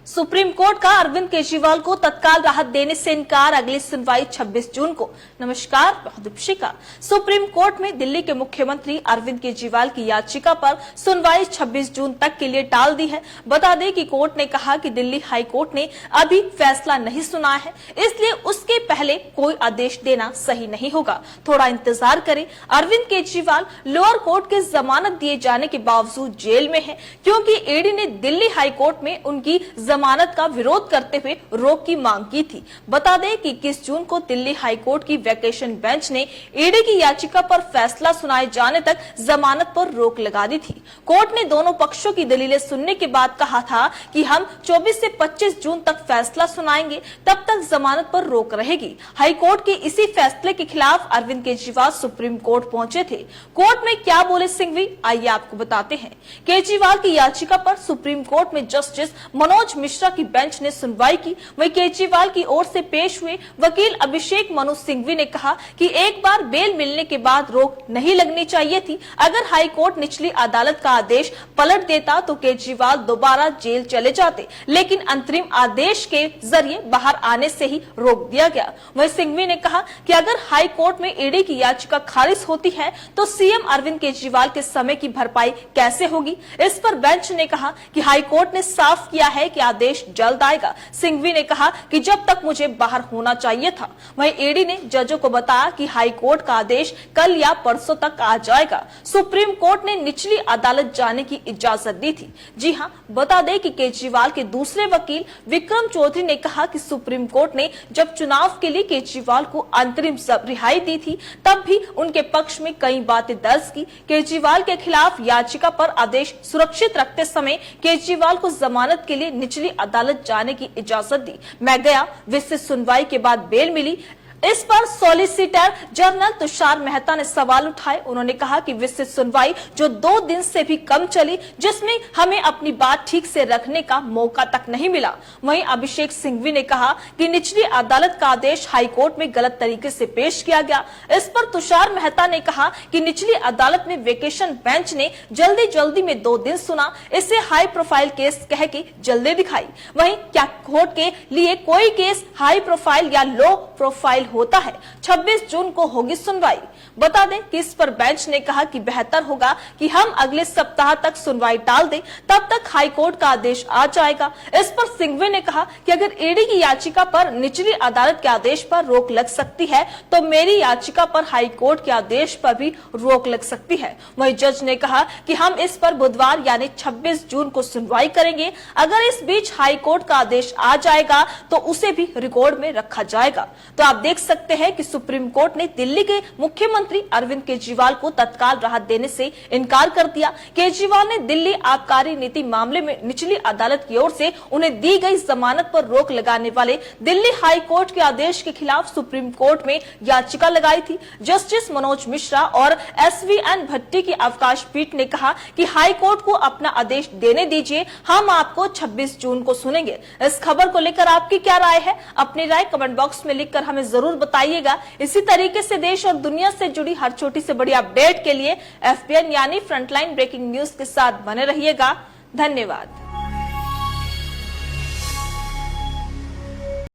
Supreme court का अरविंद केजरीवाल को तत्काल राहत देने से इनकार, अगली सुनवाई 26 जून को। नमस्कार, मैं दीपिका। सुप्रीम कोर्ट में दिल्ली के मुख्यमंत्री अरविंद केजरीवाल की याचिका पर सुनवाई 26 जून तक के लिए टाल दी है। बता दें कि कोर्ट ने कहा कि दिल्ली हाई कोर्ट ने अभी फैसला नहीं सुना है, इसलिए उसके पहले कोई आदेश देना सही नहीं होगा, थोड़ा इंतजार करें। अरविंद केजरीवाल लोअर कोर्ट के जमानत दिए जाने के बावजूद जेल में है, क्योंकि ईडी ने दिल्ली हाई कोर्ट में उनकी जमानत का विरोध करते हुए रोक की मांग की थी। बता दें कि 21 जून को दिल्ली हाई कोर्ट की वेकेशन बेंच ने ईडी की याचिका पर फैसला सुनाए जाने तक जमानत पर रोक लगा दी थी। कोर्ट ने दोनों पक्षों की दलीलें सुनने के बाद कहा था कि हम 24 से 25 जून तक फैसला सुनाएंगे, तब तक जमानत पर रोक रहेगी। हाई कोर्ट के इसी फैसले के खिलाफ अरविंद केजरीवाल सुप्रीम कोर्ट पहुंचे थे। कोर्ट में क्या बोले सिंघवी, आइए आपको बताते हैं। केजरीवाल की याचिका पर सुप्रीम कोर्ट में जस्टिस मनोज मिश्रा की बेंच ने सुनवाई की। वहीं केजरीवाल की ओर से पेश हुए वकील अभिषेक मनु सिंघवी ने कहा कि एक बार बेल मिलने के बाद रोक नहीं लगनी चाहिए थी। अगर हाई कोर्ट निचली अदालत का आदेश पलट देता तो केजरीवाल दोबारा जेल चले जाते, लेकिन अंतरिम आदेश के जरिए बाहर आने से ही रोक दिया गया। वहीं सिंघवी ने कहा कि अगर हाई कोर्ट में ईडी की याचिका खारिज होती है तो सीएम अरविंद केजरीवाल के समय की भरपाई कैसे होगी। इस पर बेंच ने कहा कि हाई कोर्ट ने साफ किया है कि आदेश जल्द आएगा। सिंघवी ने कहा कि जब तक मुझे बाहर होना चाहिए था। वहीं ईडी ने जजों को बताया कि हाई कोर्ट का आदेश कल या परसों तक आ जाएगा। सुप्रीम कोर्ट ने निचली अदालत जाने की इजाजत दी थी। जी हां, बता दें कि केजरीवाल के दूसरे वकील विक्रम चौधरी ने कहा कि सुप्रीम कोर्ट ने जब चुनाव के लिए केजरीवाल को अंतरिम रिहाई दी थी, तब भी उनके पक्ष में कई बातें दर्ज की। केजरीवाल के खिलाफ याचिका पर आदेश सुरक्षित रखते समय केजरीवाल को जमानत के लिए निचली अदालत जाने की इजाजत दी। मैं गया, विस्तृत सुनवाई के बाद बेल मिली। इस पर सॉलिसिटर जनरल तुषार मेहता ने सवाल उठाए। उन्होंने कहा कि विस्तृत सुनवाई जो 2 दिन से भी कम चली, जिसमें हमें अपनी बात ठीक से रखने का मौका तक नहीं मिला। वहीं अभिषेक सिंघवी ने कहा कि निचली अदालत का आदेश हाई कोर्ट में गलत तरीके से पेश किया गया। इस पर तुषार मेहता ने कहा कि निचली अदालत में वेकेशन बेंच ने जल्दी में 2 दिन सुना, इसे हाई प्रोफाइल केस कह के जल्दी दिखाई। वहीं क्या कोर्ट के लिए कोई केस हाई प्रोफाइल या लो प्रोफाइल होता है? 26 जून को होगी सुनवाई। बता दें कि इस पर बेंच ने कहा कि बेहतर होगा कि हम अगले सप्ताह तक सुनवाई टाल दें, तब तक हाई कोर्ट का आदेश आ जाएगा। इस पर सिंघवी ने कहा कि अगर ईडी की याचिका पर निचली अदालत के आदेश पर रोक लग सकती है, तो मेरी याचिका पर हाई कोर्ट के आदेश पर भी रोक लग सकती है। वहीं जज ने कहा कि हम इस पर बुधवार यानी 26 जून को सुनवाई करेंगे। अगर इस बीच हाई कोर्ट का आदेश आ जाएगा तो उसे भी रिकॉर्ड में रखा जाएगा। तो आप देख सकते हैं कि सुप्रीम कोर्ट ने दिल्ली के मुख्यमंत्री अरविंद केजरीवाल को तत्काल राहत देने से इनकार कर दिया। केजरीवाल ने दिल्ली आबकारी नीति मामले में निचली अदालत की ओर से उन्हें दी गई जमानत पर रोक लगाने वाले दिल्ली हाई कोर्ट के आदेश के खिलाफ सुप्रीम कोर्ट में याचिका लगाई थी। जस्टिस मनोज मिश्रा और SVN भट्टी की अवकाश पीठ ने कहा कि हाई कोर्ट को अपना आदेश देने दीजिए, हम आपको 26 जून को सुनेंगे। इस खबर को लेकर आपकी क्या राय है? अपनी राय कमेंट बॉक्स में लिखकर हमें जरूर बताइएगा। इसी तरीके से देश और दुनिया से जुड़ी हर छोटी से बड़ी अपडेट के लिए FBN यानी फ्रंटलाइन ब्रेकिंग न्यूज के साथ बने रहिएगा। धन्यवाद।